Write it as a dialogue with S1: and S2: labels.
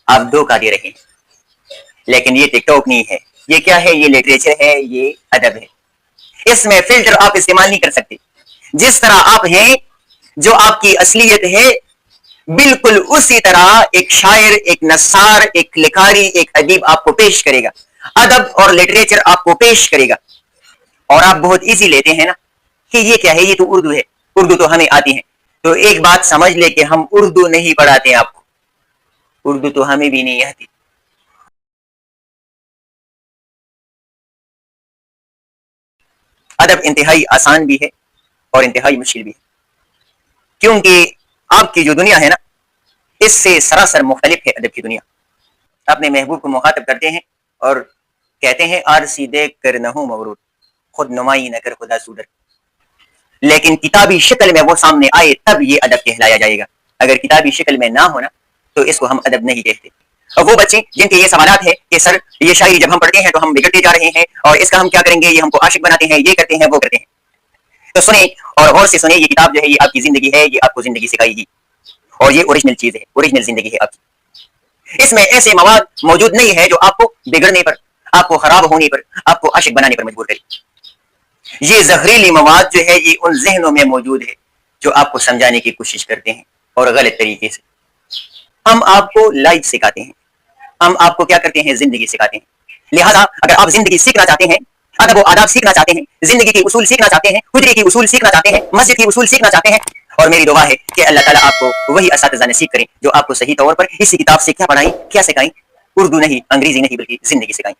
S1: آپ دھوکہ دے رہے ہیں. لیکن یہ ٹک ٹاک نہیں ہے, یہ کیا ہے؟ یہ لٹریچر ہے, یہ ادب ہے. اس میں فلٹر آپ استعمال نہیں کر سکتے. جس طرح آپ ہیں, جو آپ کی اصلیت ہے, بالکل اسی طرح ایک شاعر, ایک نثار, ایک لکھاری, ایک ادیب آپ کو پیش کرے گا. ادب اور لٹریچر آپ کو پیش کرے گا, اور آپ بہت ایزی لیتے ہیں نا کہ یہ کیا ہے, یہ تو اردو ہے, اردو تو ہمیں آتی ہے. تو ایک بات سمجھ لے کہ ہم اردو نہیں پڑھاتے آپ کو, اردو تو ہمیں بھی نہیں آتی. ادب انتہائی آسان بھی ہے اور انتہائی مشکل بھی ہے, کیونکہ آپ کی جو دنیا ہے نا, اس سے سراسر مختلف ہے ادب کی دنیا. اپنے محبوب کو مخاطب کرتے ہیں اور کہتے ہیں آرسی دیکھ کر نہ ہوں مغرور, خود نمائی نہ کر خدا سودر. لیکن کتابی شکل میں وہ سامنے آئے تب یہ ادب کہلایا جائے گا. اگر کتابی شکل میں نہ ہونا تو اس کو ہم ادب نہیں کہتے. اور وہ بچے جن کے یہ سوالات ہے کہ سر یہ شاعری جب ہم پڑھتے ہیں تو ہم بگڑتے جا رہے ہیں, اور اس کا ہم کیا کریں گے, یہ ہم کو عاشق بناتے ہیں, یہ کرتے ہیں, وہ کرتے ہیں, تو سنیں اور غور سے سنیں. یہ کتاب جو ہے یہ آپ کی زندگی ہے, یہ آپ کو زندگی سکھائے گی, اور یہ اوریجنل چیز ہے, اوریجنل زندگی ہے آپ کی. اس میں ایسے مواد موجود نہیں ہے جو آپ کو بگڑنے پر, آپ کو خراب ہونے پر, آپ کو عاشق بنانے پر مجبور کرے. یہ زہریلی مواد جو ہے یہ ان ذہنوں میں موجود ہے جو آپ کو سمجھانے کی کوشش کرتے ہیں اور غلط طریقے سے. ہم آپ کو لائف سکھاتے ہیں, ہم آپ کو کیا کرتے ہیں, زندگی سکھاتے ہیں. لہذا اگر آپ زندگی سیکھنا چاہتے ہیں, ادب و آداب سیکھنا چاہتے ہیں, زندگی کے اصول سیکھنا چاہتے ہیں, حجرے کے اصول سیکھنا چاہتے ہیں, مسجد کے اصول سیکھنا چاہتے ہیں, اور میری دعا ہے کہ اللہ تعالیٰ آپ کو وہی اساتذہ نصیب کریں جو آپ کو صحیح طور پر اسی کتاب سے کیا پڑھائیں, کیا سکھائیں, اردو نہیں, انگریزی نہیں, بلکہ زندگی سکھائیں.